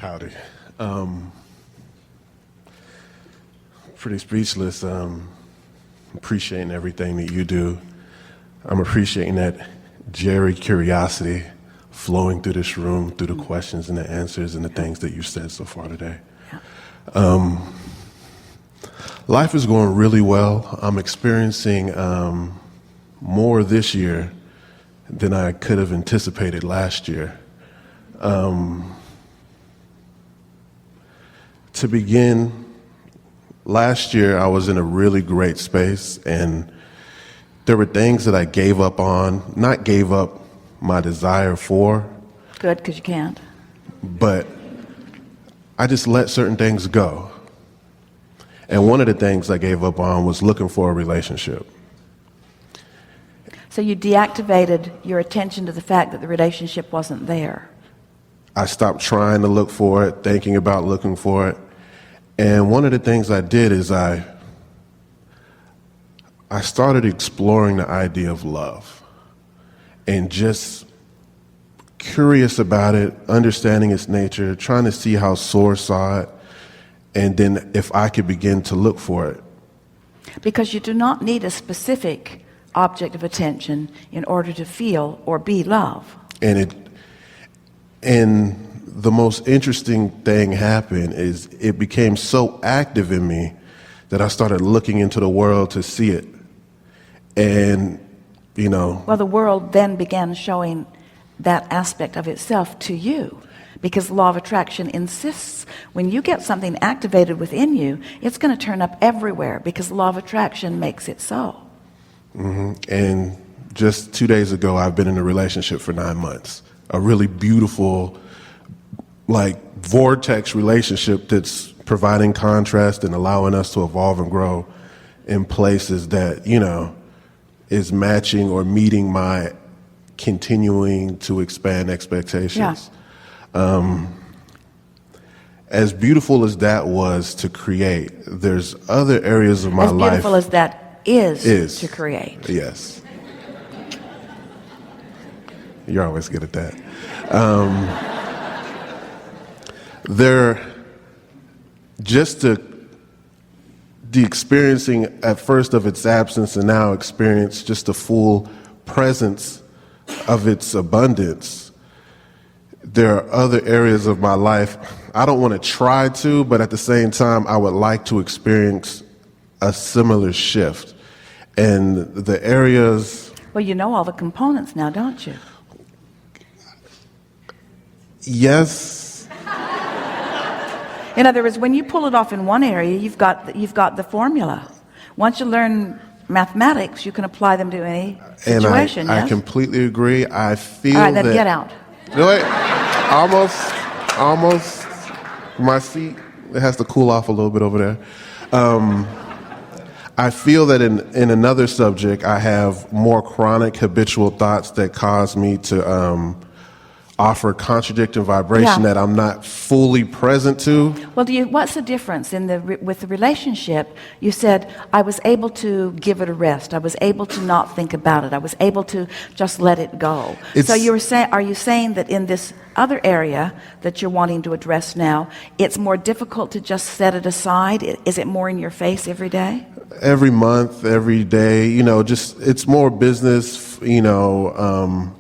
Howdy. Pretty speechless. Appreciating everything that you do. I'm appreciating that Jerry curiosity flowing through this room, through the questions and the answers and the things that you've said so far today. Life is going really well. I'm experiencing more this year than I could have anticipated last year. To begin, last year I was in a really great space, and there were things that I gave up on, not gave up my desire for. Good, because you can't. But I just let certain things go. And one of the things I gave up on was looking for a relationship. So you deactivated your attention to the fact that the relationship wasn't there. I stopped trying to look for it, thinking about looking for it. And one of the things I did is I started exploring the idea of love and just curious about it, understanding its nature, trying to see how Source saw it, and then if I could begin to look for it. Because you do not need a specific object of attention in order to feel or be love. And the most interesting thing happened is it became so active in me that I started looking into the world to see it. And, you know. Well, the world then began showing that aspect of itself to you, because the law of attraction insists when you get something activated within you, it's going to turn up everywhere because the law of attraction makes it so. And just 2 days ago, I've been in a relationship for 9 months. A really beautiful, like, vortex relationship that's providing contrast and allowing us to evolve and grow in places that, you know, is matching or meeting my continuing to expand expectations. Yeah. As beautiful as that was to create, there's other areas of my life. As beautiful as that is to create. Yes. You're always good at that. The experiencing at first of its absence and now experience just the full presence of its abundance. There are other areas of my life I don't want to try to, but at the same time, I would like to experience a similar shift. And the areas... Well, you know all the components now, don't you? Yes. In other words, when you pull it off in one area, you've got the formula. Once you learn mathematics, you can apply them to any situation. And yes? I completely agree. I feel all right, then that... get out. No, wait. Almost. My seat, it has to cool off a little bit over there. I feel that in another subject, I have more chronic habitual thoughts that cause me to offer contradicting vibration that I'm not fully present to. Well, what's the difference with the relationship? You said, I was able to give it a rest. I was able to not think about it. I was able to just let it go. So are you saying that in this other area that you're wanting to address now, it's more difficult to just set it aside? Is it more in your face every day? Every month, every day, you know, just it's more business, you know.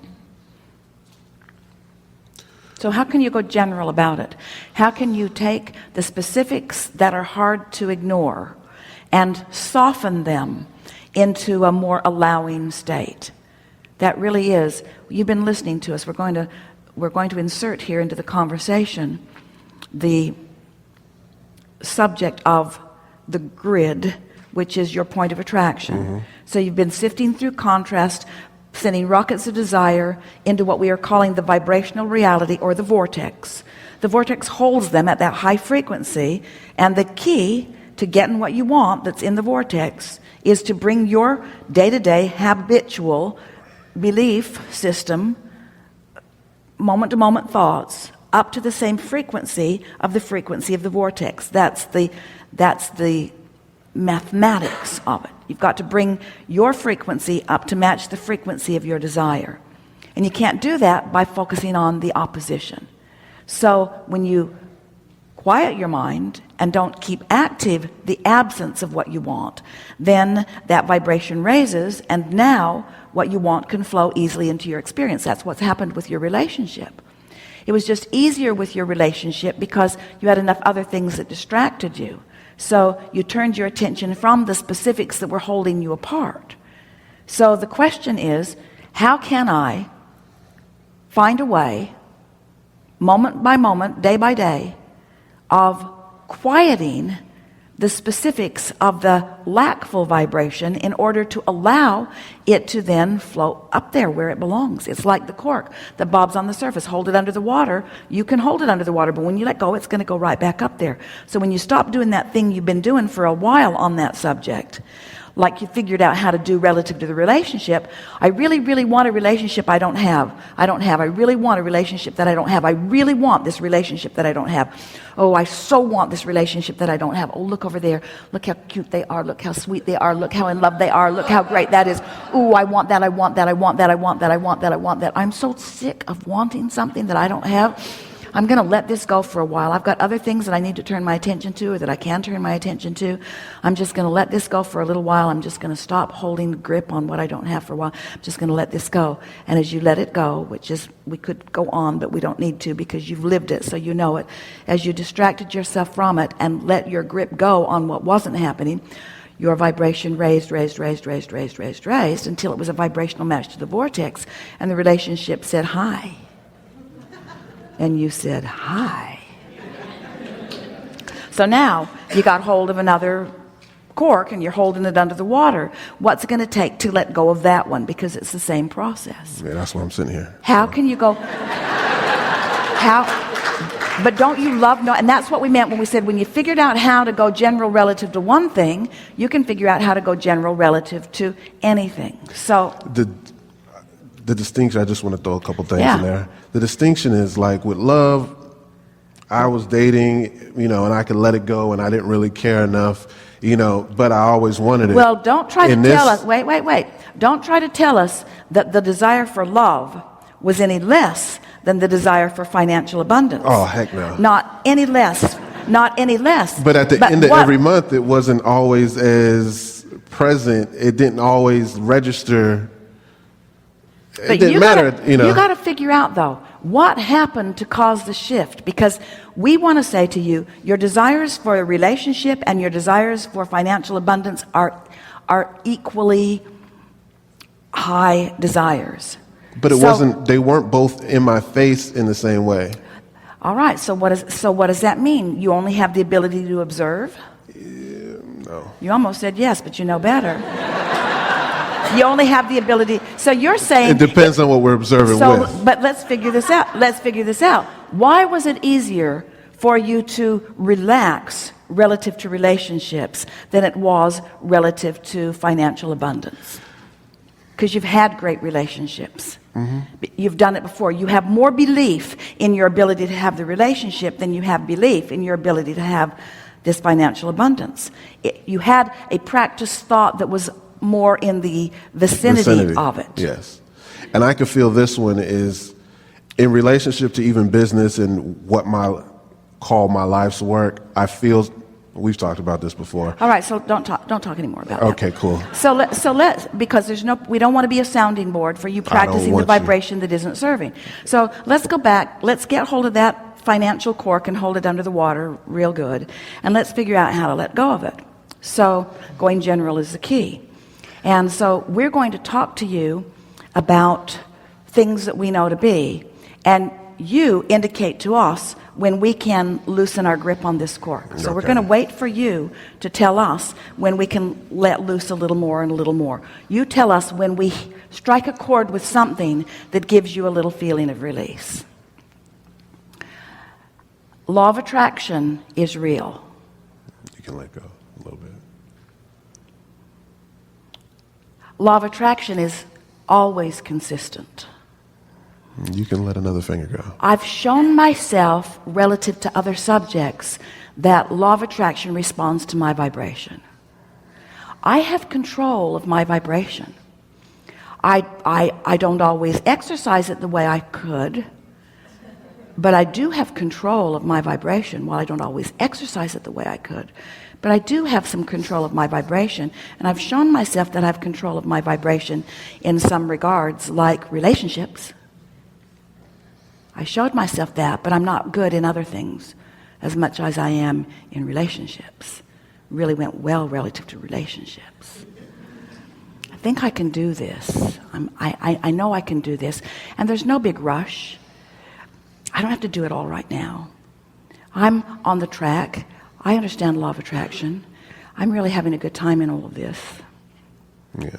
So how can you go general about it? How can you take the specifics that are hard to ignore and soften them into a more allowing state? That really is, you've been listening to us. We're going to insert here into the conversation the subject of the grid, which is your point of attraction. So you've been sifting through contrast, sending rockets of desire into what we are calling the vibrational reality, or the vortex. The vortex holds them at that high frequency, and the key to getting what you want that's in the vortex is to bring your day-to-day habitual belief system, moment-to-moment thoughts, up to the same frequency of the vortex. That's the mathematics of it. You've got to bring your frequency up to match the frequency of your desire. And you can't do that by focusing on the opposition. So when you quiet your mind and don't keep active the absence of what you want, then that vibration raises, and now what you want can flow easily into your experience. That's what's happened with your relationship. It was just easier with your relationship because you had enough other things that distracted you. So you turned your attention from the specifics that were holding you apart. So the question is, how can I find a way, moment by moment, day by day, of quieting the specifics of the lackful vibration in order to allow it to then float up there where it belongs? It's like the cork that bobs on the surface. Hold it under the water. You can hold it under the water, but when you let go, it's going to go right back up there. So when you stop doing that thing you've been doing for a while on that subject, like you figured out how to do relative to the relationship, I really, really want a relationship I don't have. I really want a relationship that I don't have. I really want this relationship that I don't have. Oh, I so want this relationship that I don't have. Oh, look over there. Look how cute they are. Look how sweet they are. Look how in love they are. Look how great that is. Oh, I want that. I want that. I want that. I want that. I want that. I want that. I'm so sick of wanting something that I don't have. I'm going to let this go for a while. I've got other things that I need to turn my attention to, or that I can turn my attention to. I'm just going to let this go for a little while. I'm just going to stop holding the grip on what I don't have for a while. I'm just going to let this go. And as you let it go, which is, we could go on, but we don't need to because you've lived it, so you know it. As you distracted yourself from it and let your grip go on what wasn't happening, your vibration raised until it was a vibrational match to the vortex, and the relationship said, hi. And you said, hi. So now you got hold of another cork and you're holding it under the water. What's it going to take to let go of that one? Because it's the same process. Yeah, that's why I'm sitting here. How can you go? But don't you love, and that's what we meant when we said when you figured out how to go general relative to one thing, you can figure out how to go general relative to anything. So the distinction, I just want to throw a couple things in there. The distinction is, like with love, I was dating, and I could let it go and I didn't really care enough, but I always wanted it. Well, don't try to tell us, wait. Don't try to tell us that the desire for love was any less than the desire for financial abundance. Oh, heck no. Not any less. But at the end of every month, it wasn't always as present. It didn't always register. It didn't matter. You got to figure out, though, what happened to cause the shift. Because we want to say to you, your desires for a relationship and your desires for financial abundance are equally high desires. But they weren't both in my face in the same way. All right. So what does that mean? You only have the ability to observe? No. You almost said yes, but you know better. You only have the ability. So you're saying it depends on what we're observing with. But let's figure this out. Why was it easier for you to relax relative to relationships than it was relative to financial abundance? Because you've had great relationships. Mm-hmm. You've done it before. You have more belief in your ability to have the relationship than you have belief in your ability to have this financial abundance. You had a practiced thought that was more in the vicinity of it. Yes. And I can feel this one is in relationship to even business and what call my life's work. I feel we've talked about this before. All right, so don't talk anymore about that. Okay, cool. So let's because we don't want to be a sounding board for you practicing the vibration that isn't serving. So let's go back. Let's get hold of that financial cork and hold it under the water real good, and let's figure out how to let go of it. So going general is the key. And so we're going to talk to you about things that we know to be, and you indicate to us when we can loosen our grip on this cork. So we're going to wait for you to tell us when we can let loose a little more and a little more. You tell us when we strike a chord with something that gives you a little feeling of release. Law of attraction is real. You can let go a little bit. Law of attraction is always consistent. You can let another finger go. I've shown myself relative to other subjects that law of attraction responds to my vibration. I have control of my vibration. I don't always exercise it the way I could, but I do have control of my vibration. While I don't always exercise it the way I could, but I do have some control of my vibration, and I've shown myself that I have control of my vibration in some regards, like relationships. I showed myself that, but I'm not good in other things as much as I am in relationships. Really went well relative to relationships. I think I can do this. I know I can do this, and there's no big rush. I don't have to do it all right now. I'm on the track. I understand law of attraction. I'm really having a good time in all of this. Yeah.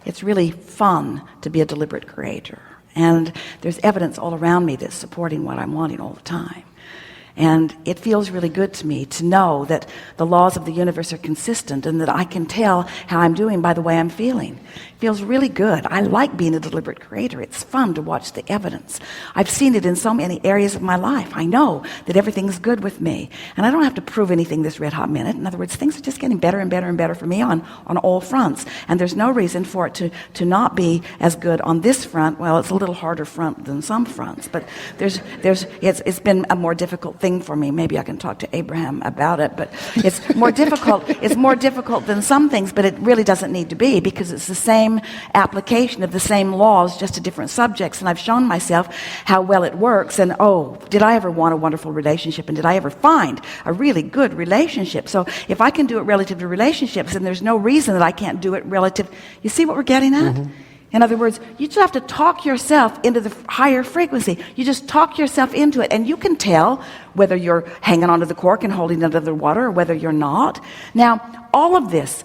It's really fun to be a deliberate creator. And there's evidence all around me that's supporting what I'm wanting all the time. And it feels really good to me to know that the laws of the universe are consistent and that I can tell how I'm doing by the way I'm feeling. It feels really good. I like being a deliberate creator. It's fun to watch the evidence. I've seen it in so many areas of my life. I know that everything's good with me. And I don't have to prove anything this red hot minute. In other words, things are just getting better and better and better for me on all fronts. And there's no reason for it to not be as good on this front. Well, it's a little harder front than some fronts, but it's been a more difficult thing for me. Maybe I can talk to Abraham about it, but it's more difficult. It's more difficult than some things, but it really doesn't need to be, because it's the same application of the same laws, just to different subjects. And I've shown myself how well it works. And oh, did I ever want a wonderful relationship? And did I ever find a really good relationship? So if I can do it relative to relationships, then there's no reason that I can't do it relative. You see what we're getting at? Mm-hmm. In other words, you just have to talk yourself into the higher frequency. You just talk yourself into it, and you can tell whether you're hanging onto the cork and holding it under the water or whether you're not. Now, all of this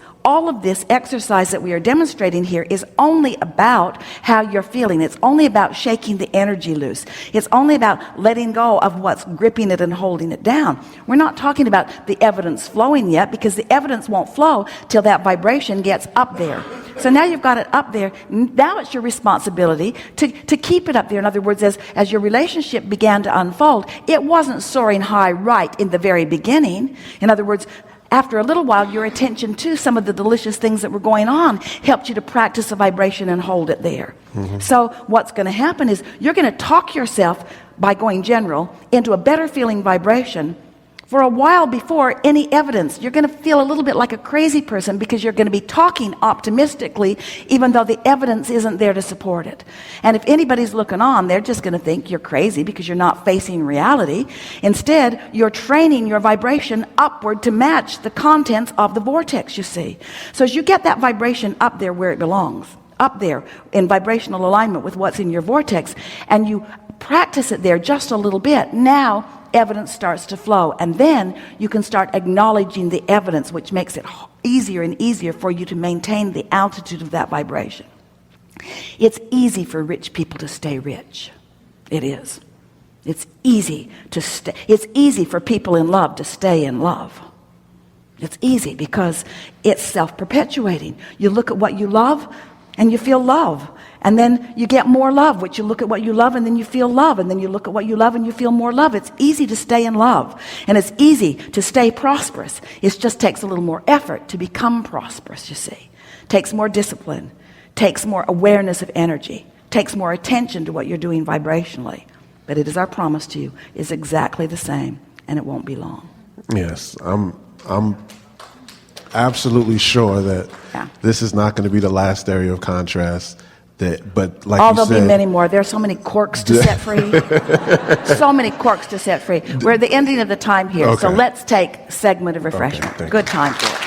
exercise that we are demonstrating here is only about how you're feeling. It's only about shaking the energy loose. It's only about letting go of what's gripping it and holding it down. We're not talking about the evidence flowing yet, because the evidence won't flow till that vibration gets up there. So now you've got it up there. Now it's your responsibility to keep it up there. In other words, as your relationship began to unfold, it wasn't soaring high right in the very beginning. In other words, after a little while, your attention to some of the delicious things that were going on helped you to practice a vibration and hold it there. Mm-hmm. So what's going to happen is you're going to talk yourself, by going general, into a better feeling vibration for a while before any evidence. You're going to feel a little bit like a crazy person, because you're going to be talking optimistically even though the evidence isn't there to support it. And if anybody's looking on, they're just going to think you're crazy because you're not facing reality. Instead, you're training your vibration upward to match the contents of the vortex, you see. So as you get that vibration up there where it belongs, up there in vibrational alignment with what's in your vortex, and you practice it there just a little bit, now evidence starts to flow, and then you can start acknowledging the evidence, which makes it easier and easier for you to maintain the altitude of that vibration. It's easy for rich people to stay rich. It is. It's easy to stay. It's easy for people in love to stay in love. It's easy because it's self-perpetuating. You look at what you love and you feel love. And then you get more love, which you look at what you love and then you feel love. And then you look at what you love and you feel more love. It's easy to stay in love. And it's easy to stay prosperous. It just takes a little more effort to become prosperous, you see. Takes more discipline. Takes more awareness of energy. Takes more attention to what you're doing vibrationally. But it is our promise to you, is exactly the same, and it won't be long. Yes, I'm absolutely sure that this is not going to be the last area of contrast. But like you said, there'll be many more. There are so many corks to set free. So many corks to set free. We're at the ending of the time here, so let's take a segment of refreshment. Okay, good time for it.